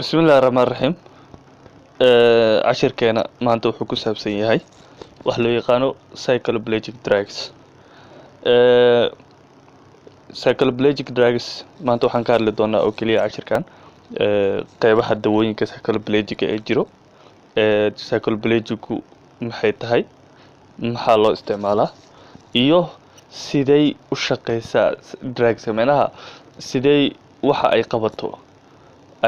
بسم الله الرحمن الرحيم cashirkeena maanta wuxuu ku saabsan yahay wax loo yaqaano cycloplegic drugs cycloplegic drugs maanta waxaan ka hadli doonaa oo kaliya cashirkan qaybaha dawooyinka cycloplegic ee jiro cycloplegic maxay tahay maxaa loo isticmaalaa iyo sidee u shaqeysaa drugs meelaha sidee waxa ay qabato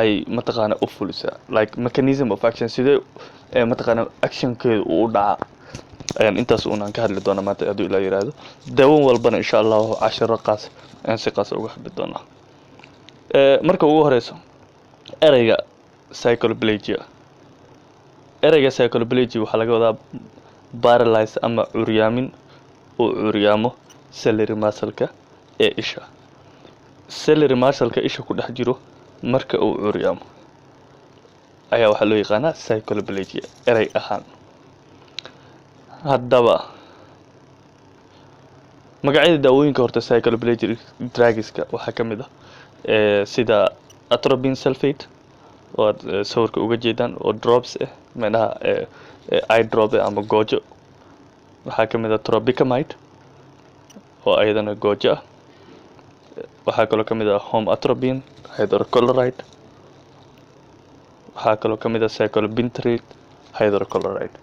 ay mataqaana u fulisa like mechanism of action sidee mataqaana actionkeedu u dhaca ayaan intaas uunaan ka hadli doonaa maanta hadduu ilaa yiraahdo dawo walbana insha Allah cashiro qaas aan si qaas uga hadli doonaa marka ugu horeyso ereyga cycloplegia waxaa laga wadaa paralyze ama curyaamin oo curyaamo ciliary muscle-ka ee isha ciliary muscle-ka isha ku dhex jiro marka uu curyaamo ayaa waxaa loo yaqaanaa cycloplegia erey ahaan haddaba magacyada daawooyinka horta cycloplegic drugska waxaa ka mid ah sida atropine sulfate oo aad sawirka uga jeedaan oo drops meelaha eye drop ama goojo waxaa ka mid ah tropicamide oo ayadana goojo ah waxaa kaloo ka mid ah homatropine hydrochloride waxaa kaloo ka mid ah cyclobentrate hydrochloride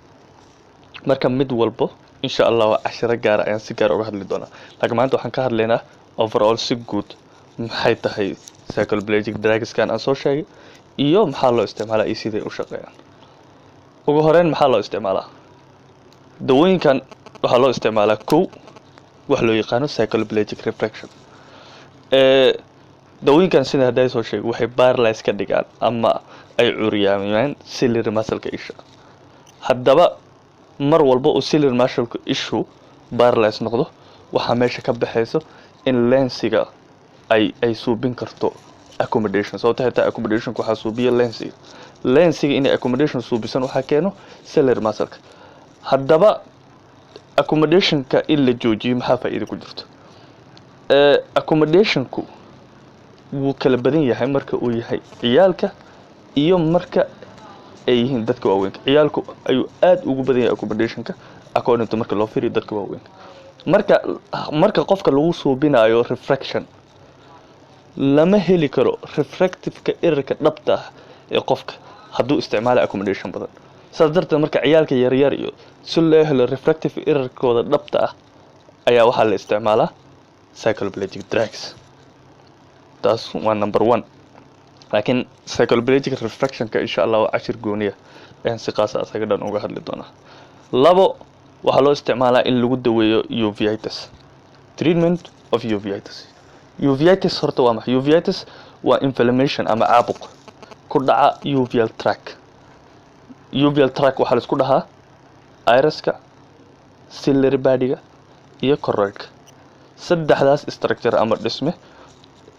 marka mid walbo insha Allah cashiro gaar ayaan si gaar uga hadli doonaa laakiin maanta waxaan ka hadlaynaa overall si guud maxay tahay cycloplegic drugskan aan soo sheegay iyo maxaa loo isticmaalaa iyo sidee u shaqeeyaan ugu horeyn maxaa loo isticmaalaa dawooyinkan waxaa loo isticmaalaa kow wax loo yaqaano cycloplegic refraction dawooyinkan sida hadda soo sheegay waxay paralyze ka dhigaan ama ay curyaamiyaan ciliary muscle-ka isha haddaba mar walba oo ciliary muscle-ka ishu paralyze noqdo waxaa meesha ka baxayso in lensiga ay suubin karto accommodation sababtoo ah accommodation waxaa suubiya lensiga inay accommodation suubisan waxaa keeno ciliary muscle-ka haddaba accommodationka in la joojiyo maxaa faa'iido ku jirto accommodationku wuu kala badan yahay marka uu yahay ciyaalka iyo marka ay yihiin dadka waaweyn ciyaalku ayuu aad ugu badan yahay accommodationka according to marka loo fiiriyo dadka waaweyn marka qofka lagu suubinayo refraction lama heli karo refractive-ka error-ka dhabta ah ee qofka hadduu isticmaalo accommodation badan saas darteed marka ciyaalka yaryar iyo si loo helo refractive error-kooda dhabta ah ayaa waxaa la isticmaalaa cycloplegic drugs taas waa number 1 laakiin cycloplegic refraction-ka insha Allah waa cashir gooniya ayaan si qaas ah asaga dhan uga hadli doonaa labo waxaa loo isticmaalaa in lagu daweeyo uveitis treatment of uveitis horta waa maxay uveitis waa inflammation ama caabuq ku dhaca uveal tract waxaa la isku dhahaa iriska ciliary body-ga iyo choroidka saddexdaas structure ama dhisme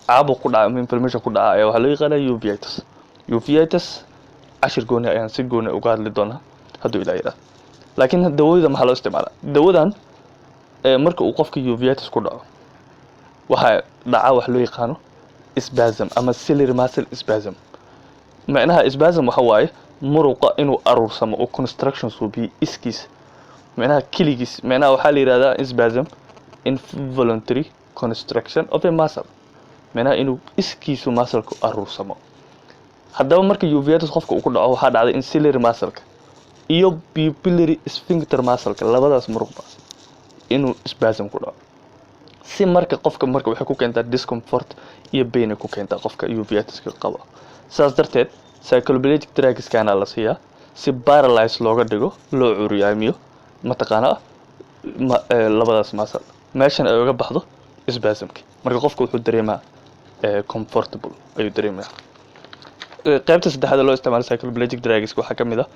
caabuq ku dhaca ama inflammation ku dhaca ayaa waxaa loo yaqaanaa uveitis cashir gooni ayaan si gooni uga hadli doonaa hadduu ilaa yidhaahdo laakiin dawooyada maxaa loo isticmaalaa dawadan marka uu qofka uveitis ku dhaco waxaa dhaca wax loo yaqaano spasm ama ciliary muscle spasm macnaha spasm waxa waaye muruqa inuu aruursamo oo construction suubiyo iskiis macnaha keligiis macnaha waxaa la yidhahdaa spasm involuntary construction of a muscle macnaha inuu iskiisu muscle-ku aruursamo haddaba marka uveitis qofka uu ku dhaco waxaa dhacday in ciliary muscle-ka iyo pupillary sphincter muscle-ka labadaas muruqba inuu spasm ku dhaco si marka qofka marka waxay ku keentaa discomfort iyo pain ku keentaa qofka uveitis-ka qaba saas darteed cycloplegic drugs-kana la siiyaa si paralyze looga dhigo loo curyaamiyo mataqaana labadaas muscle meeshan ay uga baxdo spasmka marka qofka wuxuu dareemaa comfortable ayuu dareemaa qaybta saddexaad loo isticmaalo cycloplegic drugs waxaa ka mid ah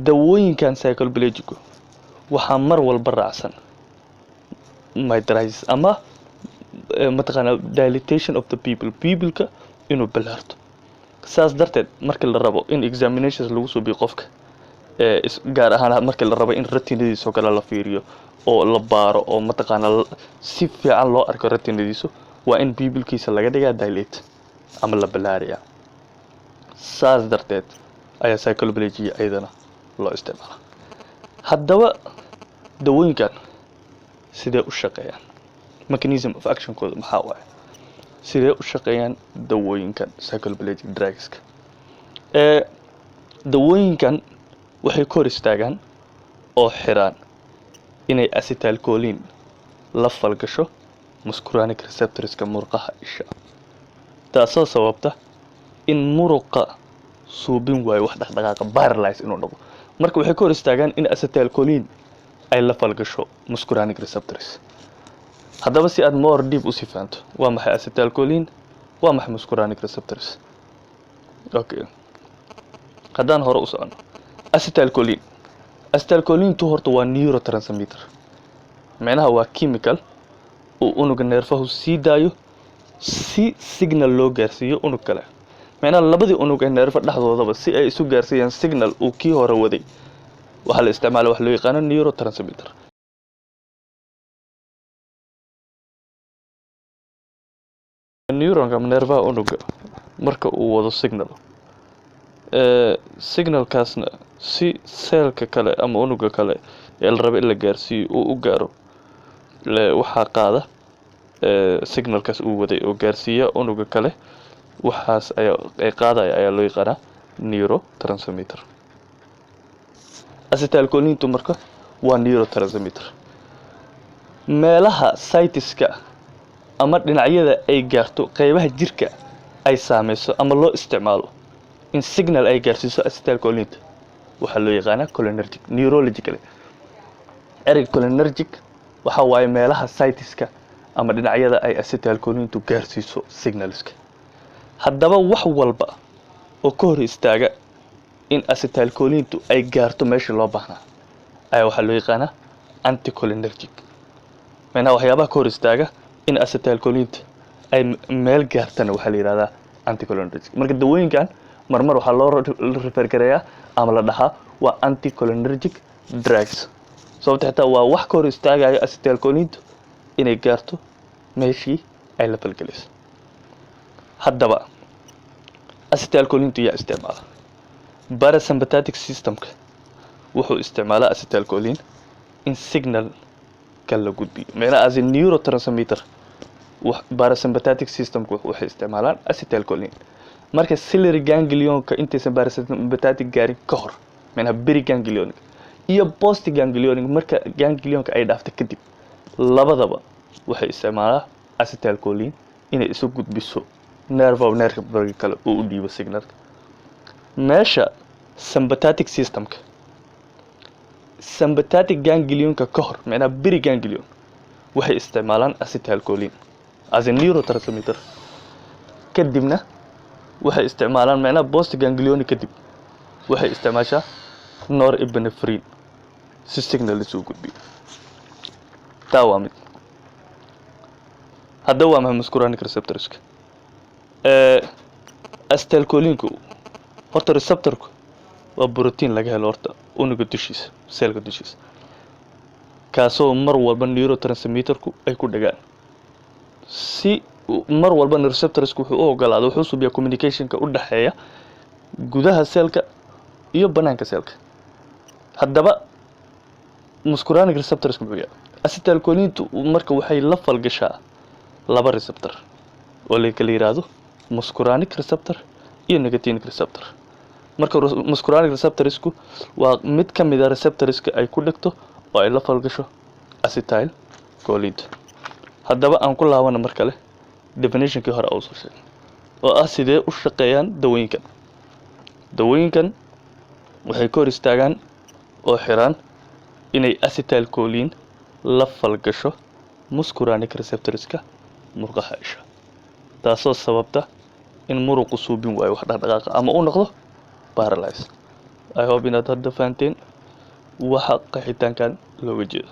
dawooyinkan cycloplegic waxaa mar walba raacsan mydriasis ama mataqaana dilatation of the people-ka inuu balaarto saas darteed marka la rabo in examinations lagu soo biyo qofka gaar ahaan marka la rabo in retinadiisa oo kale la fiiriyo oo la baaro oo mataqaana si fiican loo arko retinadiisa waa in people-kiisa laga dhigaa dilate ama la balaariya saas darteed ayaa cycloplegia ayadana loo isticmaalaa. haddaba dawooyinkan sidee u shaqeeyaan, mechanism of actionkooda maxaa waaye, sidee u shaqeeyaan dawooyinkan cycloplegic drugska? dawooyinkan waxay ka hor istaagaan oo xiraan inay acetylcholine la falgasho muscarinic receptorska murqaha isha, taasoo sababta in muruqa suubin waayo wax dhaqdhaqaaqa, paralyze inuu noqdo. marka waxay ka hor istaagaan in acetylcholine ay la falgasho muscarinic receptors. haddaba si aad more deep u sii fahanto waa maxay acetylcholine, waa maxay muscarinic receptors. okay, haddaan hore u socono acetylcholine, acetylcholine horta waa neurotransmitter, macnaha waa chemical uu unuga neerfahu sii daayo si signal loo gaarsiiyo unug kale. macnaha labadii unug ee neerfa dhexdoodaba si ay isu gaarsiiyaan signal uu kii hore waday waxaa la isticmaalaa wax loo yaqaano neurotransmitter. neuronka ama neerfaha unuga marka uu wado signal, signalkaasna si seelka kale ama unuga kale ee la rabo in la gaarsiiyo uu u gaaro, waxaa qaada signalkaas uu waday oo gaarsiiya unuga kale, waxaas ay qaadaya ayaa loo yaqaanaa neurotransmitter. acetylcholine marka waa neurotransmitter. meelaha cytiska ama dhinacyada ay gaarto qaybaha jirka ay saameyso ama loo isticmaalo in signal ay gaarsiiso acetylcholine waxaa loo yaqaanaa cholinergic. neurologically ereyga cholinergic waxa waaye meelaha cytiska ama dhinacyada ay acetylcholine gaarsiiso signalska. haddaba wax walba oo ka hor istaaga in acetylcholine ay gaarto meeshii loo baahnaa ayaa waxaa loo yaqaanaa anticholinergic. macnaha waxyaabaha ka hor istaaga in acetylcholine ay meel gaartana waxaa la yidhahdaa anticholinergic. marka dawooyinkan marmar waxaa loo refer gareeyaa ama la dhahaa waa anticholinergic drugs, sababta xitaa waa wax ka hor istaagayo acetylcholine inay gaarto meeshii ay la falgelayso. haddaba acetylcholine yaa isticmaala parasympathetic systemka, wuxuu isticmaalaa acetylcholine in signal la gudbiyo. macnaha as a neurotransmitter parasympathetic systemka waxay isticmaalaan acetylcholine. marka ciliary ganglionka intaysan parasympathetic gaarin ka hor, macnaha periganglionic iyo postganglionic marka ganglionka ay dhaafto kadib, labadaba waxay isticmaalaa acetylcholine inay isu gudbiso nerve kale oo u dhiibo signalka. meesha sympathetic systemka, sympathetic ganglionka ka hor, macnaha periganglion, waxay isticmaalaan acetylcholine as a neurotransmitter. kadibna waxay isticmaalaan macnaha postganglionic kadib waxay isticmaashaa norepinephrine si signal isu gudbiyo. taa waa mid. haddaba waa maxay muscarinic receptorska? acetylcholine horta receptorku waa protein laga helo horta unuga dushiisa, seelka dushiisa, kaasoo mar walba neurotransmitterku ay ku dhagaan si mar walba receptorsku wuxuu u ogolaado, wuxuu subiyaa communicationka u dhaxeeya gudaha seelka iyo banaanka seelka. haddaba muscarinic receptorska muxuu yahay? acetylcholine marka waxay la falgashaa laba receptor oo la kala yiraahdo muscarinic receptor iyo nicotinic receptor. marka muscarinic receptorsku waa mid ka mid ah receptorska ay ku dhigto oo ay la falgasho acetylcholine. haddaba aan ku laabano mar kale definitionkii hore oo soo sheegay oo ah sidee u shaqeeyaan dawooyinkan. dawooyinkan waxay ka hor istaagaan oo xiraan inay acetylcholine la falgasho muscarinic receptorska murqaha isha, taasoo sababta in muruqu suubin waayo wax dhaqdhaqaaqa ama uu noqdo paralyze. I hope inaad hadda fahanteen waxa qeexitaankan looga jeedo.